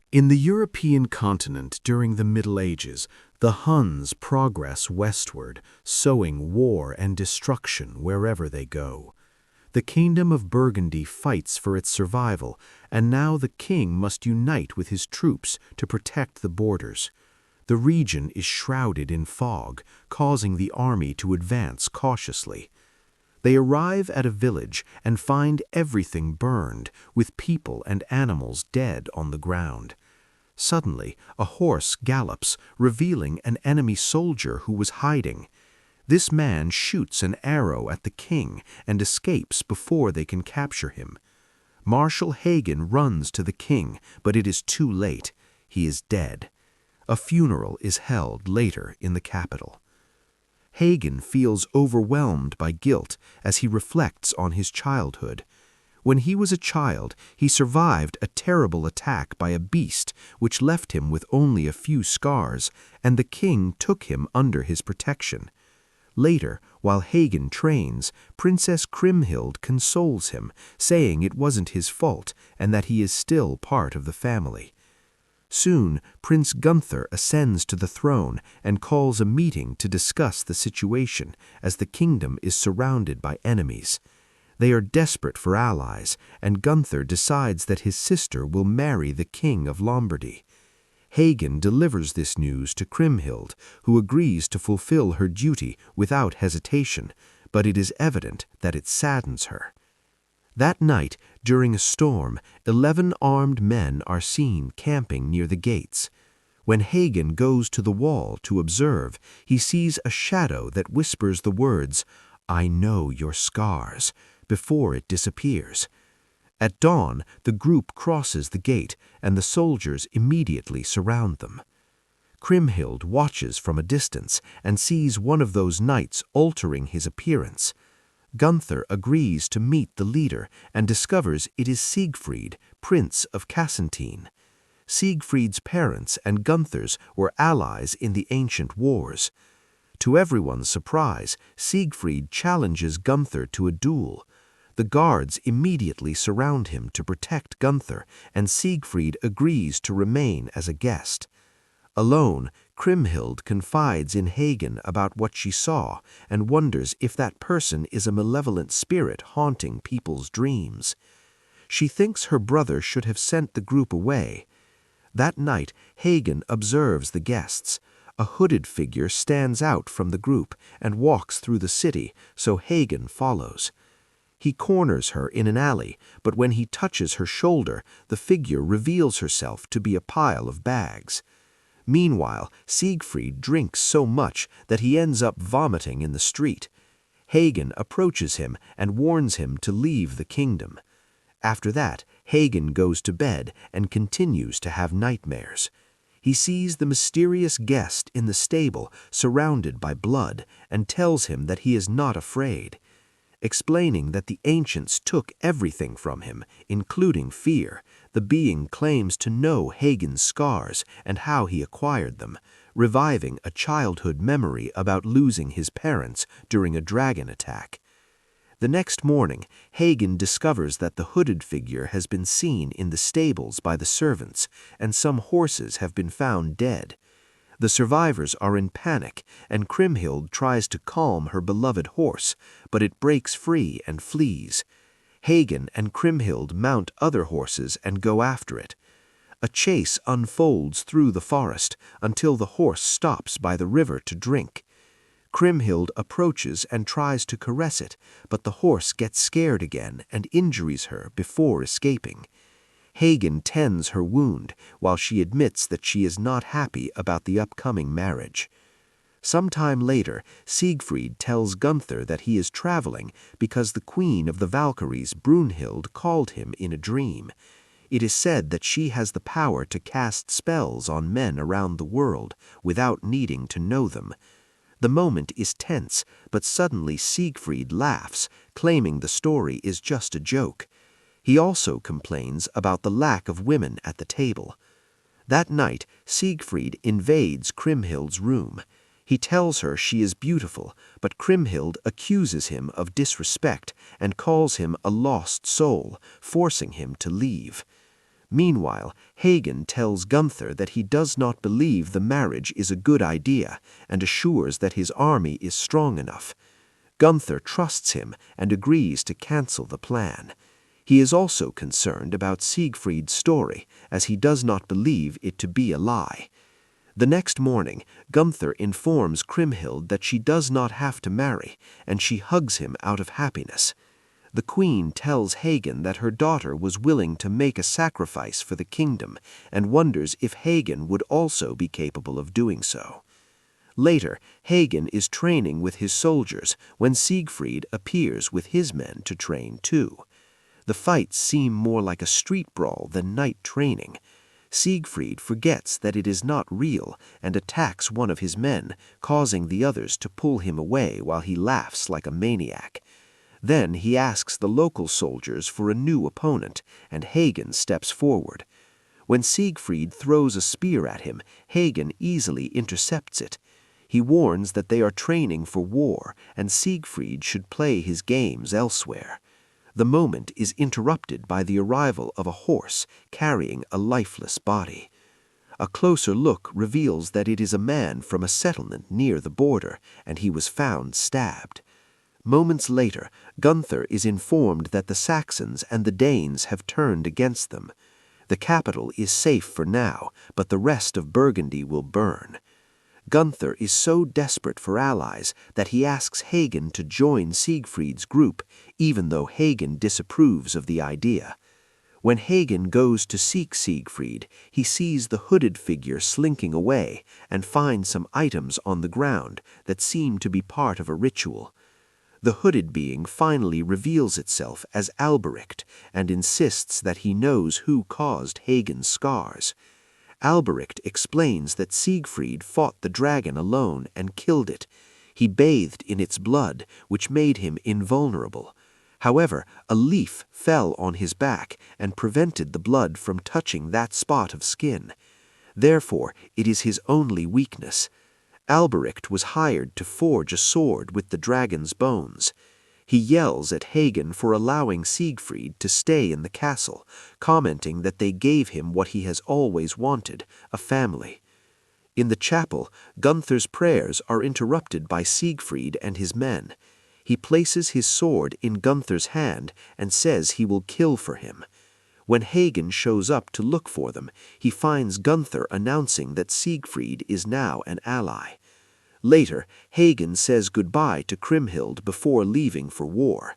In the European continent during the Middle Ages, the Huns progress westward, sowing war and destruction wherever they go. The kingdom of Burgundy fights for its survival, and now the king must unite with his troops to protect the borders. The region is shrouded in fog, causing the army to advance cautiously. They arrive at a village and find everything burned, with people and animals dead on the ground. Suddenly, a horse gallops, revealing an enemy soldier who was hiding. This man shoots an arrow at the king and escapes before they can capture him. Marshal Hagen runs to the king, but it is too late. He is dead. A funeral is held later in the capital. Hagen feels overwhelmed by guilt as he reflects on his childhood. When he was a child, he survived a terrible attack by a beast which left him with only a few scars, and the king took him under his protection. Later, while Hagen trains, Princess Kriemhild consoles him, saying it wasn't his fault and that he is still part of the family. Soon, Prince Gunther ascends to the throne and calls a meeting to discuss the situation, as the kingdom is surrounded by enemies. They are desperate for allies, and Gunther decides that his sister will marry the king of Lombardy. Hagen delivers this news to Kriemhild, who agrees to fulfill her duty without hesitation, but it is evident that it saddens her. That night, during a storm, 11 armed men are seen camping near the gates. When Hagen goes to the wall to observe, he sees a shadow that whispers the words, "I know your scars," before it disappears. At dawn, the group crosses the gate, and the soldiers immediately surround them. Kriemhild watches from a distance and sees one of those knights altering his appearance. Gunther agrees to meet the leader and discovers it is Siegfried, Prince of Casentine. Siegfried's parents and Gunther's were allies in the ancient wars. To everyone's surprise, Siegfried challenges Gunther to a duel. The guards immediately surround him to protect Gunther, and Siegfried agrees to remain as a guest. Alone, Kriemhild confides in Hagen about what she saw and wonders if that person is a malevolent spirit haunting people's dreams. She thinks her brother should have sent the group away. That night, Hagen observes the guests. A hooded figure stands out from the group and walks through the city, so Hagen follows. He corners her in an alley, but when he touches her shoulder, the figure reveals herself to be a pile of bags. Meanwhile, Siegfried drinks so much that he ends up vomiting in the street. Hagen approaches him and warns him to leave the kingdom. After that, Hagen goes to bed and continues to have nightmares. He sees the mysterious guest in the stable surrounded by blood and tells him that he is not afraid. Explaining that the ancients took everything from him, including fear, the being claims to know Hagen's scars and how he acquired them, reviving a childhood memory about losing his parents during a dragon attack. The next morning, Hagen discovers that the hooded figure has been seen in the stables by the servants, and some horses have been found dead. The survivors are in panic, and Kriemhild tries to calm her beloved horse, but it breaks free and flees. Hagen and Kriemhild mount other horses and go after it. A chase unfolds through the forest until the horse stops by the river to drink. Kriemhild approaches and tries to caress it, but the horse gets scared again and injures her before escaping. Hagen tends her wound, while she admits that she is not happy about the upcoming marriage. Sometime later, Siegfried tells Gunther that he is traveling because the queen of the Valkyries, Brunhild, called him in a dream. It is said that she has the power to cast spells on men around the world without needing to know them. The moment is tense, but suddenly Siegfried laughs, claiming the story is just a joke. He also complains about the lack of women at the table. That night, Siegfried invades Kriemhild's room. He tells her she is beautiful, but Kriemhild accuses him of disrespect and calls him a lost soul, forcing him to leave. Meanwhile, Hagen tells Gunther that he does not believe the marriage is a good idea and assures that his army is strong enough. Gunther trusts him and agrees to cancel the plan. He is also concerned about Siegfried's story, as he does not believe it to be a lie. The next morning, Gunther informs Kriemhild that she does not have to marry, and she hugs him out of happiness. The queen tells Hagen that her daughter was willing to make a sacrifice for the kingdom, and wonders if Hagen would also be capable of doing so. Later, Hagen is training with his soldiers when Siegfried appears with his men to train too. The fights seem more like a street brawl than night training. Siegfried forgets that it is not real and attacks one of his men, causing the others to pull him away while he laughs like a maniac. Then he asks the local soldiers for a new opponent, and Hagen steps forward. When Siegfried throws a spear at him, Hagen easily intercepts it. He warns that they are training for war, and Siegfried should play his games elsewhere. The moment is interrupted by the arrival of a horse carrying a lifeless body. A closer look reveals that it is a man from a settlement near the border, and he was found stabbed. Moments later, Gunther is informed that the Saxons and the Danes have turned against them. The capital is safe for now, but the rest of Burgundy will burn. Gunther is so desperate for allies that he asks Hagen to join Siegfried's group, even though Hagen disapproves of the idea. When Hagen goes to seek Siegfried, he sees the hooded figure slinking away and finds some items on the ground that seem to be part of a ritual. The hooded being finally reveals itself as Alberic and insists that he knows who caused Hagen's scars. Alberic explains that Siegfried fought the dragon alone and killed it. He bathed in its blood, which made him invulnerable. However, a leaf fell on his back and prevented the blood from touching that spot of skin. Therefore, it is his only weakness. Alberic was hired to forge a sword with the dragon's bones. He yells at Hagen for allowing Siegfried to stay in the castle, commenting that they gave him what he has always wanted, a family. In the chapel, Gunther's prayers are interrupted by Siegfried and his men. He places his sword in Gunther's hand and says he will kill for him. When Hagen shows up to look for them, he finds Gunther announcing that Siegfried is now an ally. Later, Hagen says goodbye to Kriemhild before leaving for war.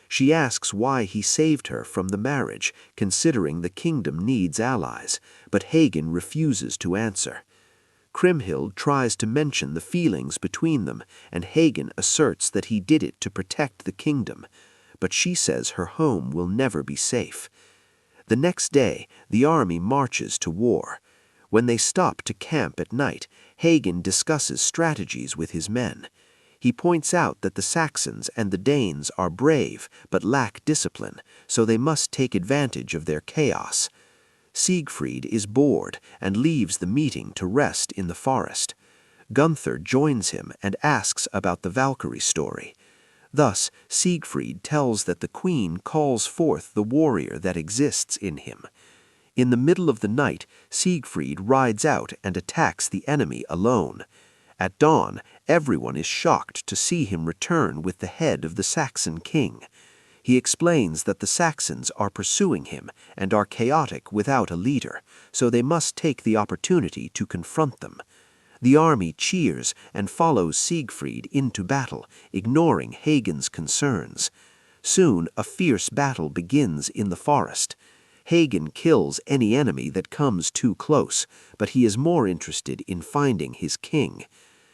She asks why he saved her from the marriage, considering the kingdom needs allies, but Hagen refuses to answer. Kriemhild tries to mention the feelings between them, and Hagen asserts that he did it to protect the kingdom, but she says her home will never be safe. The next day, the army marches to war. When they stop to camp at night, Hagen discusses strategies with his men. He points out that the Saxons and the Danes are brave but lack discipline, so they must take advantage of their chaos. Siegfried is bored and leaves the meeting to rest in the forest. Gunther joins him and asks about the Valkyrie story. Thus, Siegfried tells that the queen calls forth the warrior that exists in him. In the middle of the night, Siegfried rides out and attacks the enemy alone. At dawn, everyone is shocked to see him return with the head of the Saxon king. He explains that the Saxons are pursuing him and are chaotic without a leader, so they must take the opportunity to confront them. The army cheers and follows Siegfried into battle, ignoring Hagen's concerns. Soon, a fierce battle begins in the forest. Hagen kills any enemy that comes too close, but he is more interested in finding his king.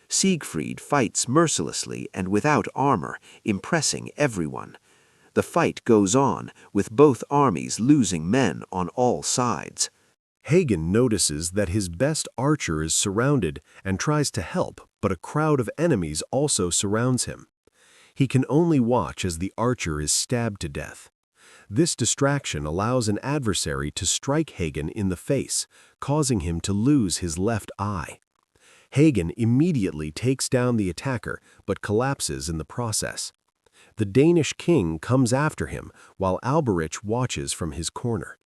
Siegfried fights mercilessly and without armor, impressing everyone. The fight goes on, with both armies losing men on all sides. Hagen notices that his best archer is surrounded and tries to help, but a crowd of enemies also surrounds him. He can only watch as the archer is stabbed to death. This distraction allows an adversary to strike Hagen in the face, causing him to lose his left eye. Hagen immediately takes down the attacker, but collapses in the process. The Danish king comes after him, while Alberic watches from his corner.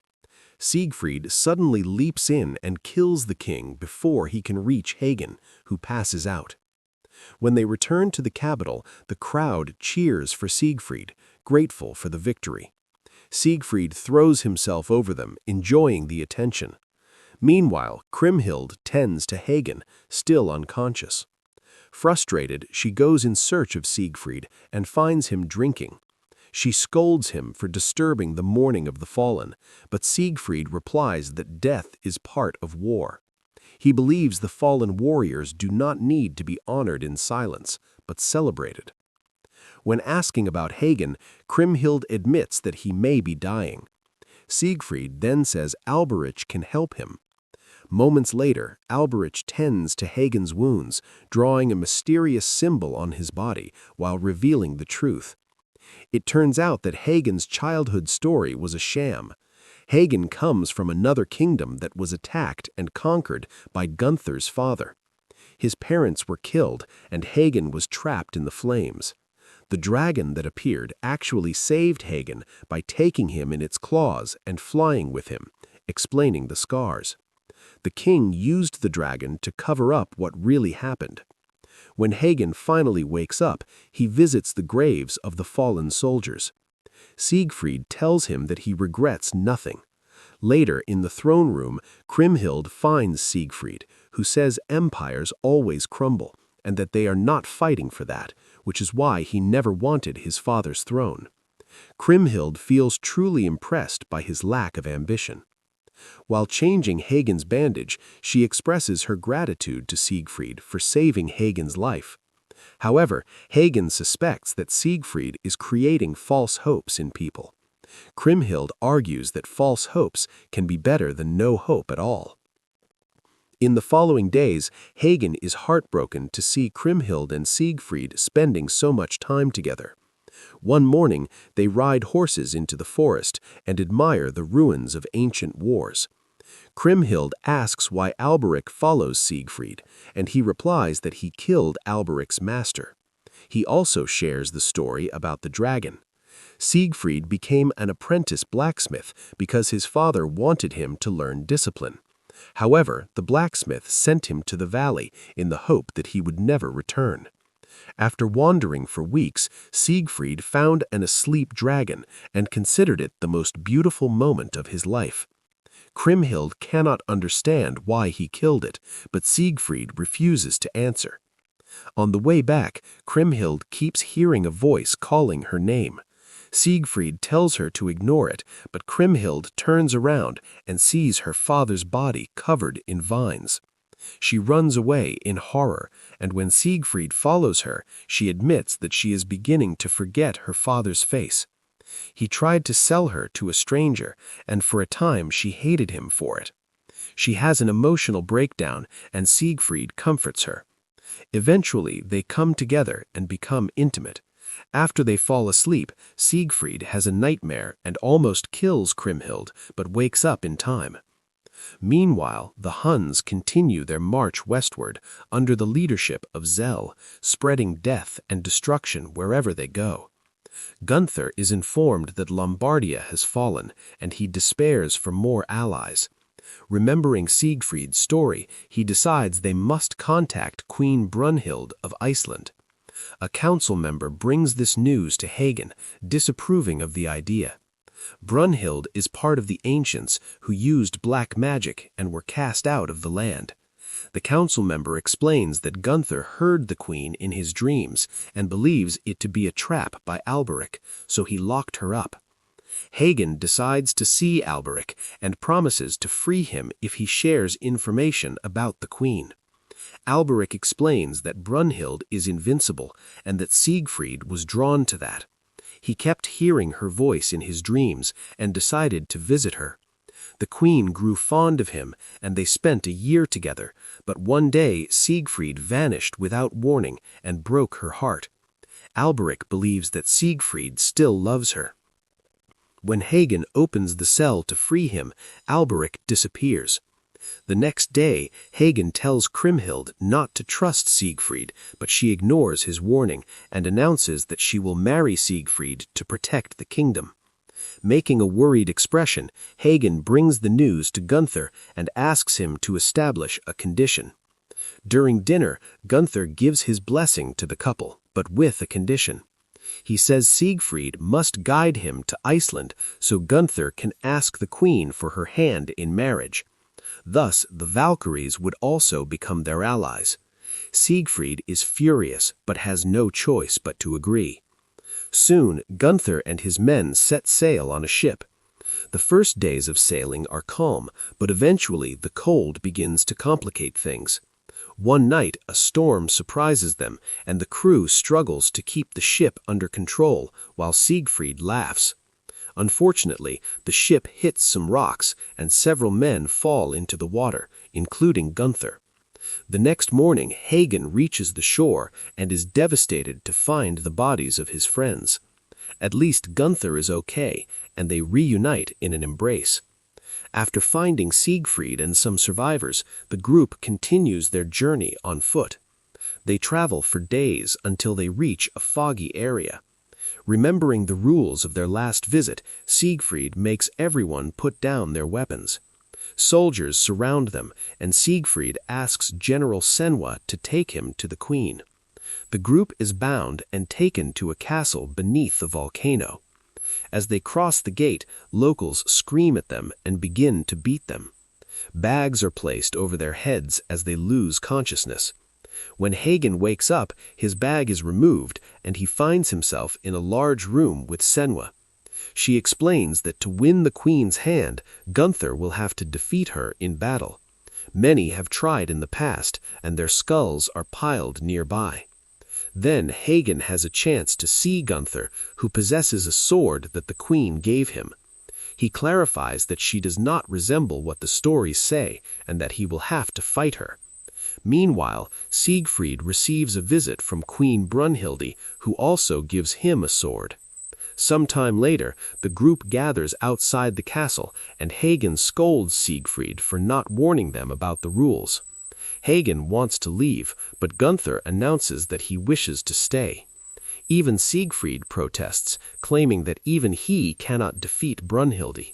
Siegfried suddenly leaps in and kills the king before he can reach Hagen, who passes out. When they return to the capital, the crowd cheers for Siegfried, grateful for the victory. Siegfried throws himself over them, enjoying the attention. Meanwhile, Kriemhild tends to Hagen, still unconscious. Frustrated, she goes in search of Siegfried and finds him drinking. She scolds him for disturbing the mourning of the fallen, but Siegfried replies that death is part of war. He believes the fallen warriors do not need to be honored in silence, but celebrated. When asking about Hagen, Kriemhild admits that he may be dying. Siegfried then says Alberich can help him. Moments later, Alberich tends to Hagen's wounds, drawing a mysterious symbol on his body while revealing the truth. It turns out that Hagen's childhood story was a sham. Hagen comes from another kingdom that was attacked and conquered by Gunther's father. His parents were killed, and Hagen was trapped in the flames. The dragon that appeared actually saved Hagen by taking him in its claws and flying with him, explaining the scars. The king used the dragon to cover up what really happened. When Hagen finally wakes up, he visits the graves of the fallen soldiers. Siegfried tells him that he regrets nothing. Later, in the throne room, Kriemhild finds Siegfried, who says empires always crumble, and that they are not fighting for that, which is why he never wanted his father's throne. Kriemhild feels truly impressed by his lack of ambition. While changing Hagen's bandage, she expresses her gratitude to Siegfried for saving Hagen's life. However, Hagen suspects that Siegfried is creating false hopes in people. Kriemhild argues that false hopes can be better than no hope at all. In the following days, Hagen is heartbroken to see Kriemhild and Siegfried spending so much time together. One morning, they ride horses into the forest and admire the ruins of ancient wars. Kriemhild asks why Alberich follows Siegfried, and he replies that he killed Alberich's master. He also shares the story about the dragon. Siegfried became an apprentice blacksmith because his father wanted him to learn discipline. However, the blacksmith sent him to the valley in the hope that he would never return. After wandering for weeks, Siegfried found an asleep dragon and considered it the most beautiful moment of his life. Kriemhild cannot understand why he killed it, but Siegfried refuses to answer. On the way back, Kriemhild keeps hearing a voice calling her name. Siegfried tells her to ignore it, but Kriemhild turns around and sees her father's body covered in vines. She runs away in horror, and when Siegfried follows her, she admits that she is beginning to forget her father's face. He tried to sell her to a stranger, and for a time she hated him for it. She has an emotional breakdown, and Siegfried comforts her. Eventually, they come together and become intimate. After they fall asleep, Siegfried has a nightmare and almost kills Kriemhild, but wakes up in time. Meanwhile, the Huns continue their march westward under the leadership of Zell, spreading death and destruction wherever they go. Gunther is informed that Lombardia has fallen, and he despairs for more allies. Remembering Siegfried's story, he decides they must contact Queen Brunhild of Iceland. A council member brings this news to Hagen, disapproving of the idea. Brunhild is part of the ancients who used black magic and were cast out of the land. The council member explains that Gunther heard the queen in his dreams and believes it to be a trap by Alberich, so he locked her up. Hagen decides to see Alberich and promises to free him if he shares information about the queen. Alberich explains that Brunhild is invincible and that Siegfried was drawn to that. He kept hearing her voice in his dreams and decided to visit her. The queen grew fond of him, and they spent a year together, but one day Siegfried vanished without warning and broke her heart. Alberich believes that Siegfried still loves her. When Hagen opens the cell to free him, Alberich disappears. The next day, Hagen tells Kriemhild not to trust Siegfried, but she ignores his warning and announces that she will marry Siegfried to protect the kingdom. Making a worried expression, Hagen brings the news to Gunther and asks him to establish a condition. During dinner, Gunther gives his blessing to the couple, but with a condition. He says Siegfried must guide him to Iceland so Gunther can ask the queen for her hand in marriage. Thus, the Valkyries would also become their allies. Siegfried is furious but has no choice but to agree. Soon, Gunther and his men set sail on a ship. The first days of sailing are calm, but eventually the cold begins to complicate things. One night, a storm surprises them, and the crew struggles to keep the ship under control while Siegfried laughs. Unfortunately, the ship hits some rocks, and several men fall into the water, including Gunther. The next morning, Hagen reaches the shore and is devastated to find the bodies of his friends. At least Gunther is okay, and they reunite in an embrace. After finding Siegfried and some survivors, the group continues their journey on foot. They travel for days until they reach a foggy area. Remembering the rules of their last visit, Siegfried makes everyone put down their weapons. Soldiers surround them, and Siegfried asks General Senwa to take him to the queen. The group is bound and taken to a castle beneath the volcano. As they cross the gate, locals scream at them and begin to beat them. Bags are placed over their heads as they lose consciousness. When Hagen wakes up, his bag is removed and he finds himself in a large room with Senwa. She explains that to win the queen's hand, Gunther will have to defeat her in battle. Many have tried in the past, and their skulls are piled nearby. Then Hagen has a chance to see Gunther, who possesses a sword that the queen gave him. He clarifies that she does not resemble what the stories say, and that he will have to fight her. Meanwhile, Siegfried receives a visit from Queen Brunhilde, who also gives him a sword. Sometime later, the group gathers outside the castle, and Hagen scolds Siegfried for not warning them about the rules. Hagen wants to leave, but Gunther announces that he wishes to stay. Even Siegfried protests, claiming that even he cannot defeat Brunhilde.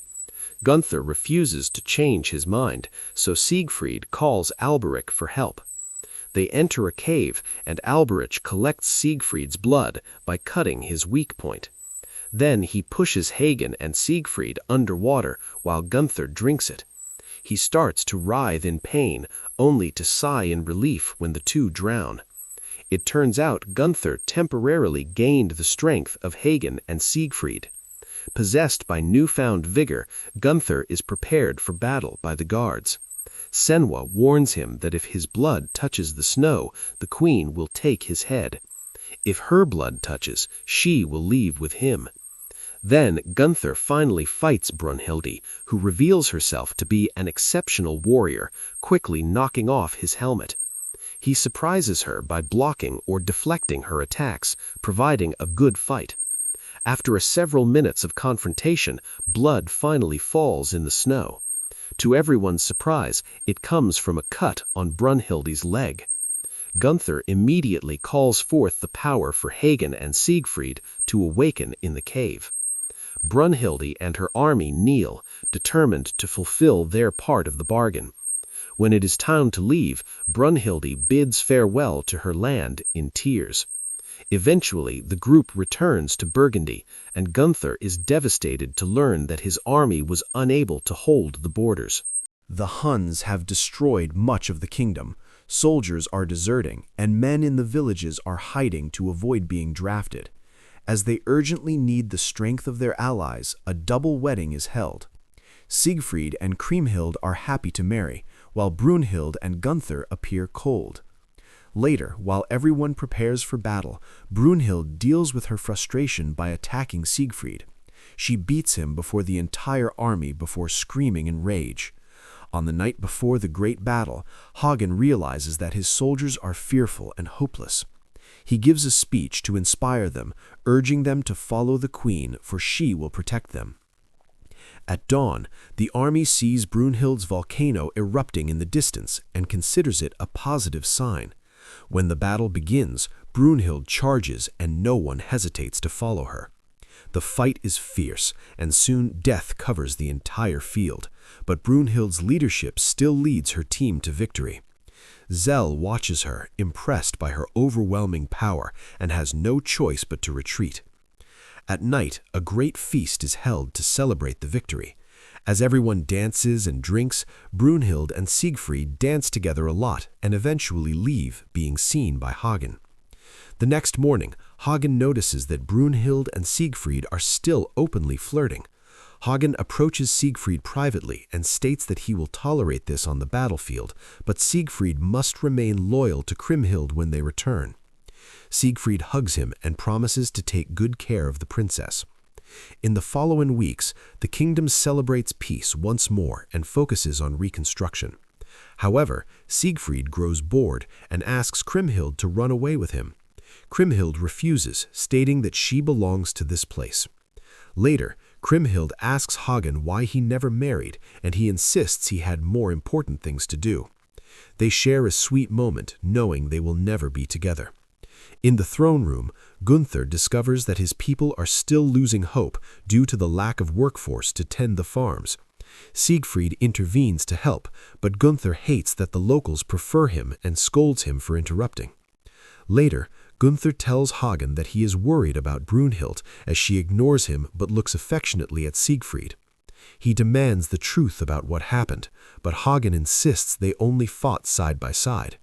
Gunther refuses to change his mind, so Siegfried calls Alberich for help. They enter a cave, and Alberich collects Siegfried's blood by cutting his weak point. Then he pushes Hagen and Siegfried underwater while Gunther drinks it. He starts to writhe in pain, only to sigh in relief when the two drown. It turns out Gunther temporarily gained the strength of Hagen and Siegfried. Possessed by newfound vigor, Gunther is prepared for battle by the guards. Senwa warns him that if his blood touches the snow, the queen will take his head. If her blood touches, she will leave with him. Then Gunther finally fights Brunhilde, who reveals herself to be an exceptional warrior, quickly knocking off his helmet. He surprises her by blocking or deflecting her attacks, providing a good fight. After several minutes of confrontation, blood finally falls in the snow. To everyone's surprise, it comes from a cut on Brunhilde's leg. Gunther immediately calls forth the power for Hagen and Siegfried to awaken in the cave. Brunhilde and her army kneel, determined to fulfill their part of the bargain. When it is time to leave, Brunhilde bids farewell to her land in tears. Eventually, the group returns to Burgundy, and Gunther is devastated to learn that his army was unable to hold the borders. The Huns have destroyed much of the kingdom. Soldiers are deserting, and men in the villages are hiding to avoid being drafted. As they urgently need the strength of their allies, a double wedding is held. Siegfried and Kriemhild are happy to marry, while Brunhild and Gunther appear cold. Later, while everyone prepares for battle, Brunhild deals with her frustration by attacking Siegfried. She beats him before the entire army before screaming in rage. On the night before the great battle, Hagen realizes that his soldiers are fearful and hopeless. He gives a speech to inspire them, urging them to follow the queen, for she will protect them. At dawn, the army sees Brunhild's volcano erupting in the distance and considers it a positive sign. When the battle begins, Brunhild charges and no one hesitates to follow her. The fight is fierce, and soon death covers the entire field, but Brunhild's leadership still leads her team to victory. Zell watches her, impressed by her overwhelming power, and has no choice but to retreat. At night, a great feast is held to celebrate the victory. As everyone dances and drinks, Brunhild and Siegfried dance together a lot and eventually leave, being seen by Hagen. The next morning, Hagen notices that Brunhild and Siegfried are still openly flirting. Hagen approaches Siegfried privately and states that he will tolerate this on the battlefield, but Siegfried must remain loyal to Kriemhild when they return. Siegfried hugs him and promises to take good care of the princess. In the following weeks, the kingdom celebrates peace once more and focuses on reconstruction. However, Siegfried grows bored and asks Kriemhild to run away with him. Kriemhild refuses, stating that she belongs to this place. Later, Kriemhild asks Hagen why he never married, and he insists he had more important things to do. They share a sweet moment, knowing they will never be together. In the throne room, Gunther discovers that his people are still losing hope due to the lack of workforce to tend the farms. Siegfried intervenes to help, but Gunther hates that the locals prefer him and scolds him for interrupting. Later, Gunther tells Hagen that he is worried about Brunhild as she ignores him but looks affectionately at Siegfried. He demands the truth about what happened, but Hagen insists they only fought side by side.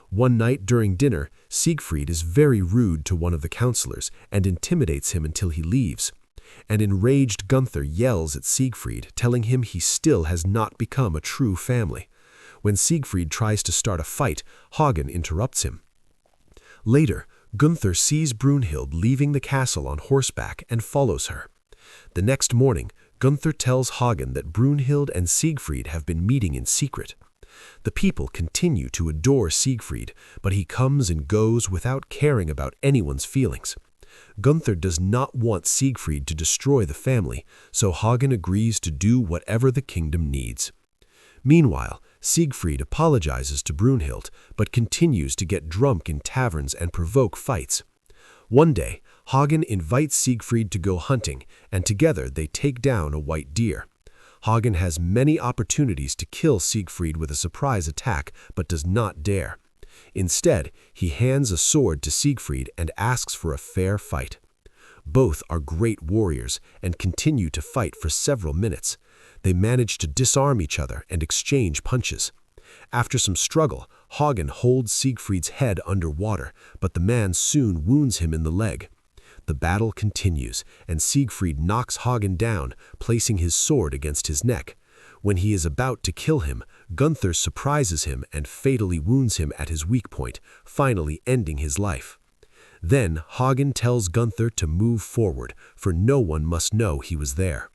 One night during dinner, Siegfried is very rude to one of the counselors and intimidates him until he leaves. An enraged Gunther yells at Siegfried, telling him he still has not become a true family. When Siegfried tries to start a fight, Hagen interrupts him. Later, Gunther sees Brunhild leaving the castle on horseback and follows her. The next morning, Gunther tells Hagen that Brunhild and Siegfried have been meeting in secret. The people continue to adore Siegfried, but he comes and goes without caring about anyone's feelings. Gunther does not want Siegfried to destroy the family, so Hagen agrees to do whatever the kingdom needs. Meanwhile, Siegfried apologizes to Brunhild, but continues to get drunk in taverns and provoke fights. One day, Hagen invites Siegfried to go hunting, and together they take down a white deer. Hagen has many opportunities to kill Siegfried with a surprise attack, but does not dare. Instead, he hands a sword to Siegfried and asks for a fair fight. Both are great warriors and continue to fight for several minutes. They manage to disarm each other and exchange punches. After some struggle, Hagen holds Siegfried's head under water, but the man soon wounds him in the leg. The battle continues, and Siegfried knocks Hagen down, placing his sword against his neck. When he is about to kill him, Gunther surprises him and fatally wounds him at his weak point, finally ending his life. Then Hagen tells Gunther to move forward, for no one must know he was there.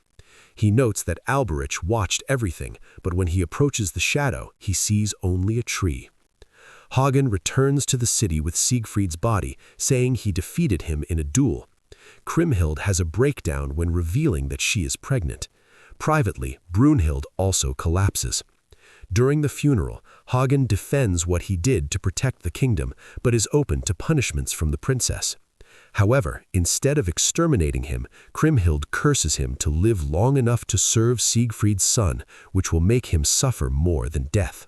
He notes that Alberich watched everything, but when he approaches the shadow, he sees only a tree. Hagen returns to the city with Siegfried's body, saying he defeated him in a duel. Kriemhild has a breakdown when revealing that she is pregnant. Privately, Brunhild also collapses. During the funeral, Hagen defends what he did to protect the kingdom, but is open to punishments from the princess. However, instead of exterminating him, Kriemhild curses him to live long enough to serve Siegfried's son, which will make him suffer more than death.